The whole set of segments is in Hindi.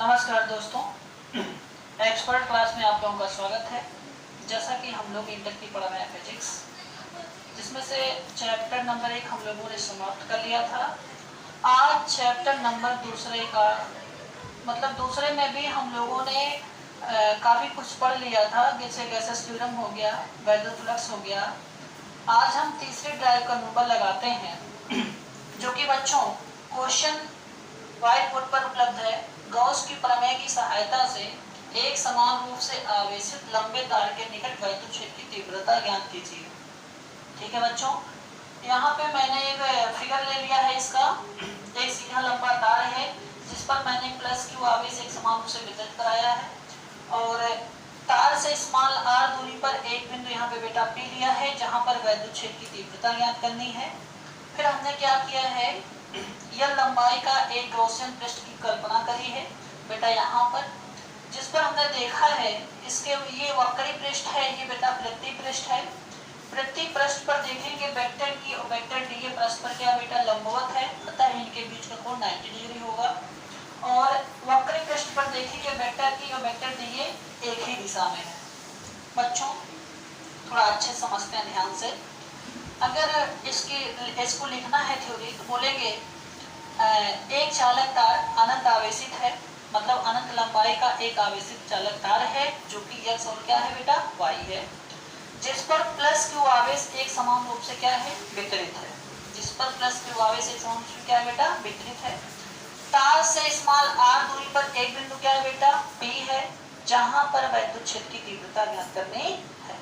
नमस्कार दोस्तों, एक्सपर्ट क्लास में आप लोगों का स्वागत है। जैसा कि हम लोग इंटर की पढ़ा रहे हैं फिजिक्स, जिसमें से चैप्टर नंबर 1 हम लोगों ने समाप्त कर लिया था। आज चैप्टर नंबर दूसरे का दूसरे में भी हम लोगों ने काफ़ी कुछ पढ़ लिया था, जैसे गैसेस थ्योरम हो गया, वैद्युत फ्लक्स हो गया। आज हम तीसरे ड्राइव का नंबर लगाते हैं, जो कि बच्चों क्वेश्चन व्हाइट बोर्ड पर उपलब्ध है। गॉस की प्रमेय की सहायता से एक समान रूप से आवेशित लंबे तार के निकट वैद्युत क्षेत्र की तीव्रता ज्ञात कीजिए। ठीक है बच्चों, यहाँ पे मैंने एक फिगर ले लिया है। इसका एक सीधा लंबा तार है जिस पर मैंने प्लस क्यू आवेश एक समान रूप से वितरित कराया है, और तार से स्मॉल आर दूरी पर एक बिंदु यहाँ पे बेटा पी लिया है, जहाँ पर वैद्युत क्षेत्र की तीव्रता ज्ञात करनी है। फिर हमने क्या किया है, यह लंबाई का एक गॉसियन पृष्ठ की कल्पना करी है बेटा यहाँ पर, जिस पर हमने देखा है इसके ये वक्री पृष्ठ है, ये बेटा वृत्तीय पृष्ठ है। वृत्तीय पृष्ठ पर देखेंगे वेक्टर ई और वेक्टर डी, ये पृष्ठ पर क्या बेटा लंबवत है, अतः इनके बीच का कोण 90 डिग्री होगा। और वक्री पृष्ठ पर देखेंगे वेक्टर ई और वेक्टर डी, ये एक ही दिशा में है। बच्चों थोड़ा अच्छे समझते हैं ध्यान से। अगर इसको लिखना है थ्योरी, तो बोलेंगे एक चालक तार अनंत आवेशित है, मतलब अनंत लंबाई का एक आवेशित चालक तार है, जो कि x और क्या है बेटा y है, जिस पर प्लस क्यू आवेश एक समान रूप से क्या है वितरित है। जिस पर प्लस क्यू आवेश एक समान रूप से क्या है बेटा वितरित है। तार से स्मॉल r दूरी पर एक बिंदु क्या है बेटा P है, जहां पर वैद्युत क्षेत्र की तीव्रता ज्ञात करनी है।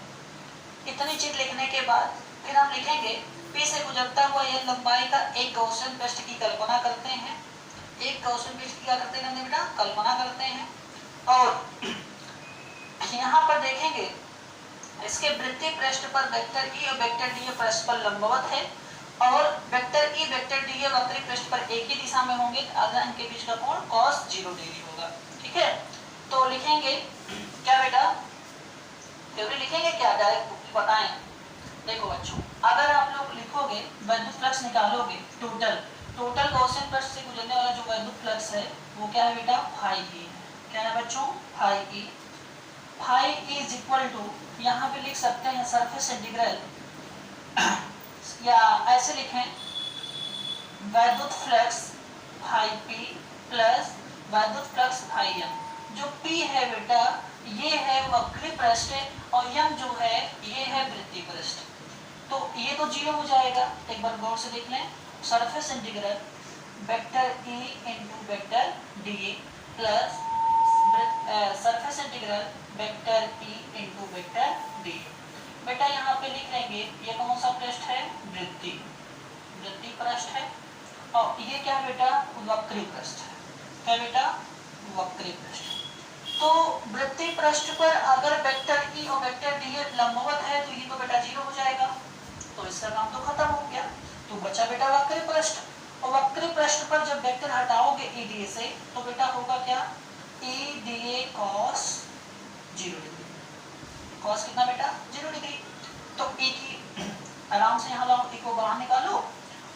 इतनी चीज लिखने के बाद फिर हम लिखेंगे P से गुजरता हुआ यह लंबाई का एक गॉसियन पृष्ठ की कल्पना करते हैं। एक गॉसियन पृष्ठ की क्या करते हैं बेटा कल्पना करते हैं। और यहाँ पर देखेंगे इसके वृत्तीय पृष्ठ पर वेक्टर ई और वेक्टर डी पृष्ठ पर लंबवत है, और वेक्टर ई वेक्टर डी वक्री पृष्ठ पर एक ही दिशा में होंगे, अगर इनके बीच का कोण cos 0 डिग्री होगा। ठीक है, तो लिखेंगे क्या बेटा, थ्योरी लिखेंगे क्या, डायरेक्ट बताएं। देखो बच्चों, अगर आप लोग लिखोगे वैद्युत फ्लक्स निकालोगे, टोटल गॉसियन पृष्ठ से गुजरने वाला जो वैद्युत फ्लक्स है वो क्या है बेटा फाई ई है। क्या है बच्चों phi E is equal to, यहाँ पे लिख सकते हैं सरफेस इंटीग्रल, या ऐसे लिखें वैद्युत फ्लक्स फाई पी प्लस वैद्युत फ्लक्स फाई एम। जो P है बेटा ये है वक्री पृष्ठ और m जो है ये है वृत्तीय पृष्ठ, तो ये तो 0 हो जाएगा। एक बार गौर से देख लें, surface integral vector E into vector D plus surface integral vector E into vector D। बेटा यहाँ पे लिख लेंगे ये कौन सा पृष्ठ है, वृत्तीय पृष्ठ है, और ये क्या है बेटा वक्री पृष्ठ है। क्या बेटा वक्री पृष्ठ। तो वृत्तीय पृष्ठ पर अगर वेक्टर ई और वेक्टर डी लंबवत है तो ये तो बेटा 0 हो जाएगा, तो इसका काम तो खत्म हो गया। तो बचा बेटा वक्री पृष्ठ, और वक्री पृष्ठ पर जब वेक्टर हटाओगे ई डी ए से तो बेटा होगा क्या E D A cos 0 degree. cos कितना बेटा 0 डिग्री। तो ई की आराम से यहाँ लाओ, ई को बाहर निकालो,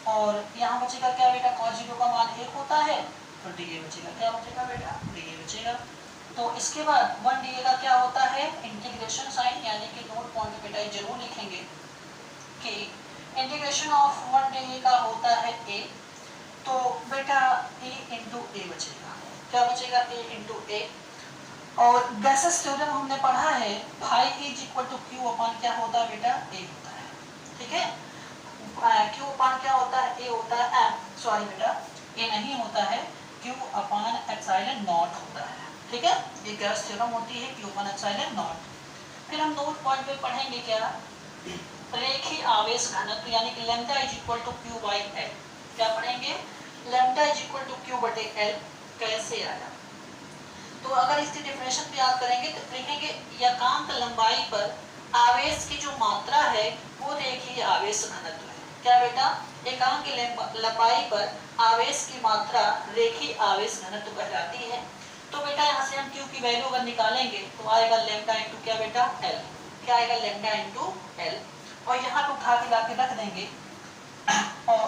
और यहाँ बचेगा क्या बेटा cos 0 का मान 1 होता है, तो डी ए बचेगा, क्या बचेगा बेटा डी ए बचेगा। तो इसके बाद 1 डी ए का क्या होता है इंटीग्रेशन साइन, यानी कि नोट पॉइंट बेटा जरूर लिखेंगे कि इंटीग्रेशन ऑफ 1 डी ए का होता है ए, तो बेटा ए इंटू ए बचेगा। क्या बचेगा ए इंटू ए। और गैसेस थ्योरम हमने पढ़ा है phi is equal to Q upon क्या होता है बेटा ए होता है। ठीक है, क्यू अपॉन क्या होता है ए होता है, सॉरी बेटा ए नहीं होता है, क्यू अपॉन एप्सिलॉन नॉट होता है। ठीक है, ये गैस थ्योरम होती है क्यू अपॉन एप्सिलॉन नॉट। फिर हम नोट पॉइंट पे पढ़ेंगे क्या रेखीय आवेश घनत्व, यानी कि lambda is equal to Q by L. क्या पढ़ेंगे lambda is equal to Q बटे एल कैसे आया। तो अगर इसकी डेफिनेशन पे याद करेंगे तो लिखेंगे एकांक लंबाई पर आवेश की जो मात्रा है वो रेखीय आवेश घनत्व है। क्या बेटा एकांक लंबाई पर आवेश की मात्रा रेखीय आवेश घनत्व कहलाती है। तो बेटा यहाँ से हम क्यू की वैल्यू अगर निकालेंगे तो आएगा लैम्डा इंटू क्या बेटा एल। क्या आएगा लैम्डा इंटू एल, और यहाँ पे उठा के लाके रख देंगे। और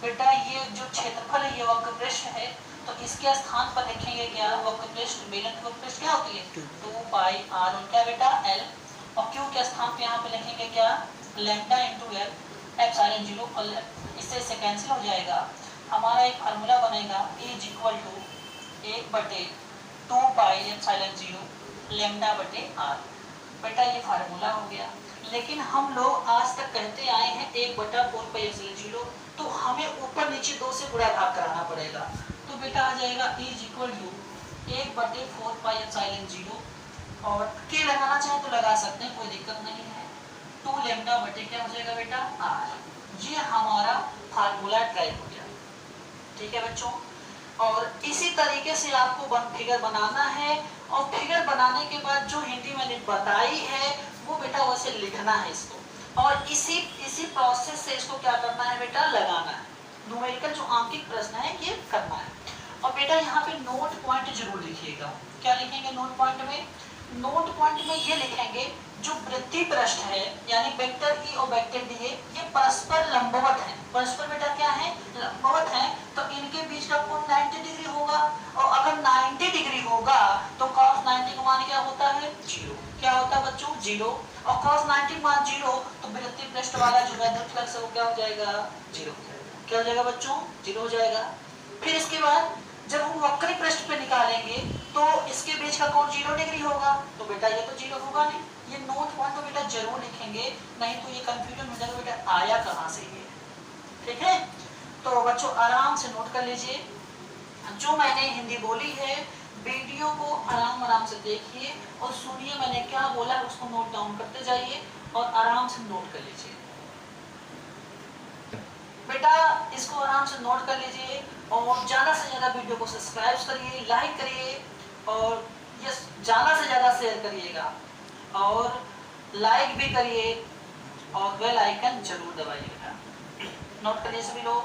बेटा ये जो क्षेत्रफल है ये वक्र पृष्ठ है, तो इसके स्थान पर लिखेंगे क्या, वक्र पृष्ठ, बेलन वक्र पृष्ठ क्या होती है 2 पाई r और क्या बेटा l, और q के स्थान पे यहाँ पे लिखेंगे क्या लैम्डा इंटू एल एप्सिलॉन 0, और इससे इससे कैंसिल हो जाएगा। हमारा एक फार्मूला बनेगा E is equal to 1/2 pi epsilon 0 lambda बटे r। बेटा ये फार्मूला हो गया, लेकिन हम लोग आज तक कहते आए हैं 1/4 पाई एप्सिलॉन 0, तो हमें ऊपर नीचे 2 से गुणा भाग कराना पड़ेगा। तो बेटा आ जाएगा E is equal to 1/4 pi epsilon 0, और के लगाना चाहे तो लगा सकते हैं, कोई दिक्कत नहीं है। 2 लैम्डा बटे क्या हो जाएगा बेटा r। ये हमारा फार्मूला ट्राई हो गया, ठीक है बच्चों। और इसी तरीके से आपको फिगर बनाना है, और फिगर बनाने के बाद जो हिंदी मैंने बताई है वो बेटा वैसे लिखना है इसको, और इसी प्रोसेस से इसको क्या करना है बेटा लगाना है। न्यूमेरिकल जो आंकिक प्रश्न है ये करना है। और बेटा यहाँ पे नोट पॉइंट जरूर लिखिएगा। क्या लिखेंगे नोट पॉइंट में? नोट पॉइंट में ये लिखेंगे जो वृत्तीय पृष्ठ है यानी वेक्टर ई और वेक्टर डी ये परस्पर लंबवत है। परस्पर बेटा क्या है? लंबवत है। तो इनके बीच का कोण 90 डिग्री होगा, और अगर 90 डिग्री होगा तो cos 90 का मान क्या होता है 0। क्या होता है बच्चों 0, और cos 90 मान 0 तो वृत्तीय पृष्ठ वाला जो वैद्युत फ्लक्स है वो क्या हो जाएगा 0 हो जाएगा। क्या हो जाएगा बच्चों 0 हो जाएगा। फिर इसके बाद जब हम वक्री पृष्ठ पे निकालेंगे तो इसके बीच का कोण 0 डिग्री होगा, तो बेटा ये तो 0 होगा नहीं। ये नोट पॉइंट तो बेटा जरूर लिखेंगे, नहीं तो ये कंफ्यूजन हो जाएगा बेटा आया कहाँ से ये, ठीक है। तो बच्चों आराम से नोट कर लीजिए, जो मैंने हिंदी बोली है वीडियो को आराम से देखिए और सुनिए मैंने क्या बोला, उसको नोट डाउन करते जाइए और आराम से नोट कर लीजिए बेटा। इसको आराम से नोट कर लीजिए और ज़्यादा से ज़्यादा वीडियो को सब्सक्राइब करिए, लाइक करिए, और ये ज़्यादा से ज़्यादा शेयर करिएगा, और लाइक भी करिए, और बेल आइकन जरूर दबाइए बेटा। नोट करिए सभी लोग।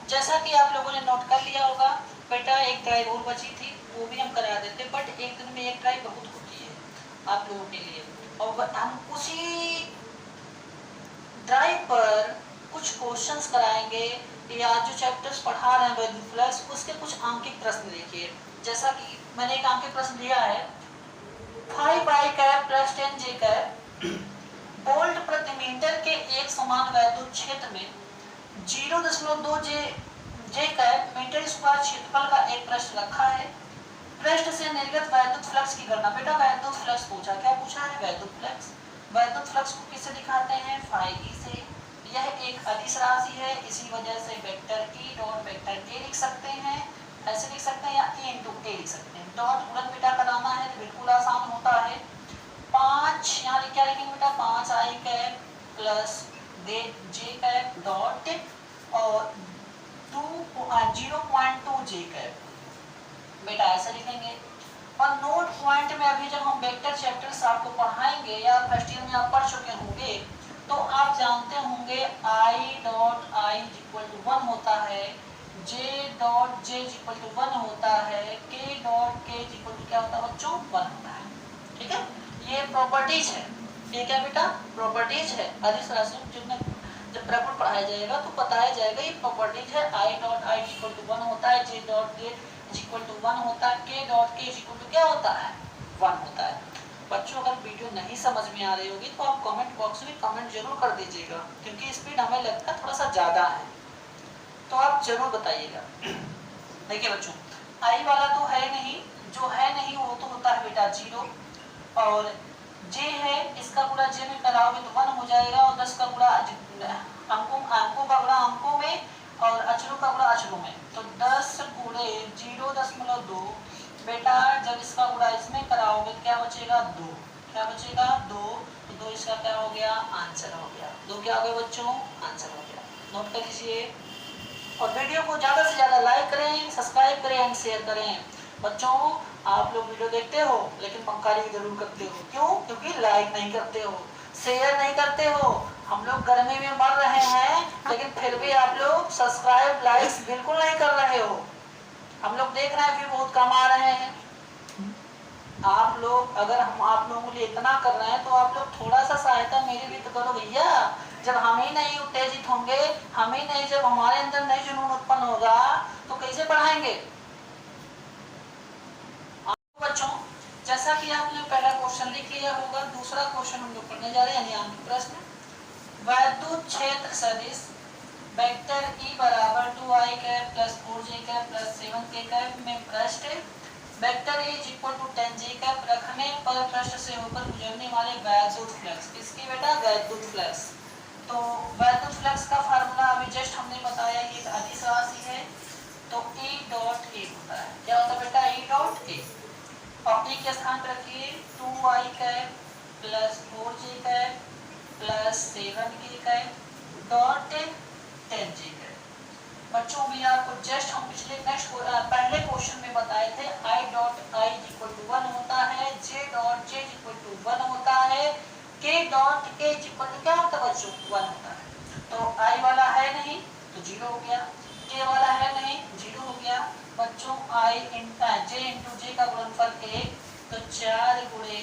जैसा कि आप लोगों ने नोट कर लिया होगा बेटा, एक ट्राई और बची थी वो भी हम करा देते, बट एक दिन में एक ट्राई बहुत होती है आप लोगों के लिए, और हम उसी ड्राइव पर कुछ क्वेश्चंस कराएंगे, या जो चैप्टर्स पढ़ा रहे हैं वैद्युत फ्लक्स उसके कुछ आंकिक प्रश्न देखिए। जैसा कि मैंने एक आंकिक प्रश्न दिया है 5 कैप प्लस 10 जे कैप वोल्ट प्रति मीटर के एक समान वैद्युत क्षेत्र में 0.2 जे कैप मीटर स्क्वायर क्षेत्रफल का एक पृष्ठ रखा है। पृष्ठ से निर्गत वैद्युत फ्लक्स की गणना। बेटा वैद्युत फ्लक्स पूछा, क्या पूछा है वैद्युत फ्लक्स। वैद्युत फ्लक्स को किससे दिखाते हैं phi से। यह एक अदिश राशि है, इसी वजह से vector E dot vector A लिख सकते हैं, ऐसे लिख सकते हैं, या E इंटू A लिख सकते हैं। डॉट गुणन बेटा कराना है तो बिल्कुल आसान होता है। 5 यहाँ क्या लिखेंगे बेटा 5 I cap plus J cap dot और 0.2 जे कैप बेटा ऐसे लिखेंगे। और नोट पॉइंट में अभी जब हम वेक्टर चैप्टर्स आपको पढ़ाएंगे या फर्स्ट ईयर में आप पढ़ चुके होंगे तो आप जानते होंगे I dot I equal to 1 होता है, J dot J equal to 1 होता है, K dot K equal to क्या होता है बच्चों 1 होता है, ठीक है। ये प्रॉपर्टीज है, ये क्या बेटा प्रॉपर्टीज है। अदिश राशि जब प्रगुण पढ़ाया जाएगा तो बताया जाएगा ये प्रॉपर्टीज है। I dot I equal to 1 होता है, J dot J equal to 1 होता है, K dot K equal to क्या होता है 1 होता है। बच्चों अगर वीडियो नहीं समझ में आ रही होगी तो आप कमेंट बॉक्स में कमेंट जरूर कर दीजिएगा, क्योंकि स्पीड हमें लगता है थोड़ा सा ज़्यादा है, तो आप जरूर बताइएगा। देखिए बच्चों आई वाला तो है नहीं, जो है नहीं वो तो होता है बेटा 0, और जे है इसका गुणा जे में कराओगे तो 1 हो जाएगा, और 10 का गुणा अंकों का गुणा अंकों में और अचरों का गुणा अचरों में, तो 10 गुणे 0.2 बेटा जब इसका गुणा इसमें कराओगे क्या बचेगा 2, क्या बचेगा 2, तो 2 इसका क्या हो गया आंसर हो गया। 2 क्या हो गया बच्चों आंसर हो गया। नोट कर लीजिए और वीडियो को ज़्यादा से ज़्यादा लाइक करें, सब्सक्राइब करें एंड शेयर करें। बच्चों आप लोग वीडियो देखते हो लेकिन पंखाली जरूर करते हो, क्यों? क्योंकि लाइक नहीं करते हो, शेयर नहीं करते हो। हम लोग गर्मी में मर रहे हैं लेकिन फिर भी आप लोग सब्सक्राइब लाइक्स बिल्कुल नहीं कर रहे हो। हम लोग देख रहे हैं फिर बहुत कम आ रहे हैं। आप लोग अगर हम आप लोगों के लिए इतना कर रहे हैं तो आप लोग थोड़ा सा सहायता मेरी भी तो करो भैया। जब हम ही नहीं उत्तेजित होंगे, हम ही नहीं, जब हमारे अंदर नहीं जुनून उत्पन्न होगा तो कैसे पढ़ाएंगे? क्वेश्चन लिख लिया होगा। दूसरा क्वेश्चन हम लोग पढ़ने जा रहे हैं, यानी आंतरिक प्रश्न। वैद्युत क्षेत्र सदिश वेक्टर E बराबर 2i cap plus 4j cap plus 7k cap में पृष्ठ vector E is equal to 10j cap रखने पर पृष्ठ से होकर गुजरने वाले वैद्युत फ्लक्स, किसकी बेटा, वैद्युत फ्लक्स। तो वैद्युत फ्लक्स का फार्मूला अभी जस्ट हमने बताया, ये एक अदिश राशि है, तो E डॉट ए होता है। क्या होता है बेटा, E डॉट ए। और E के स्थान पर रखिए 2i cap plus 4j cap plus 7k cap dot 10j cap. बच्चों भी आपको जस्ट हम पिछले पहले क्वेश्चन में बताए थे i dot i equal to 1 होता है, j dot j equal to 1 होता है, k dot k equal to क्या होता है बच्चों, 1 होता है। तो i वाला है नहीं तो 0 हो गया, k वाला है नहीं 0 हो गया। बच्चों j इंटू j का गुणनफल 1, तो 4 गुणे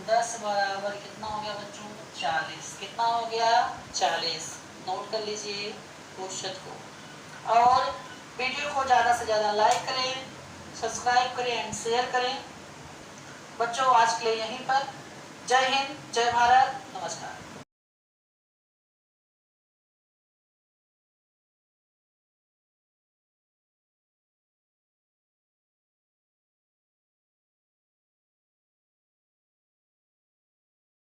10 बराबर कितना हो गया बच्चों, 40। कितना हो गया, 40। नोट कर लीजिए क्वेश्चन को, और वीडियो को ज़्यादा से ज़्यादा लाइक करें, सब्सक्राइब करें एंड शेयर करें। बच्चों आज के लिए यहीं पर। जय हिंद, जय भारत, नमस्कार।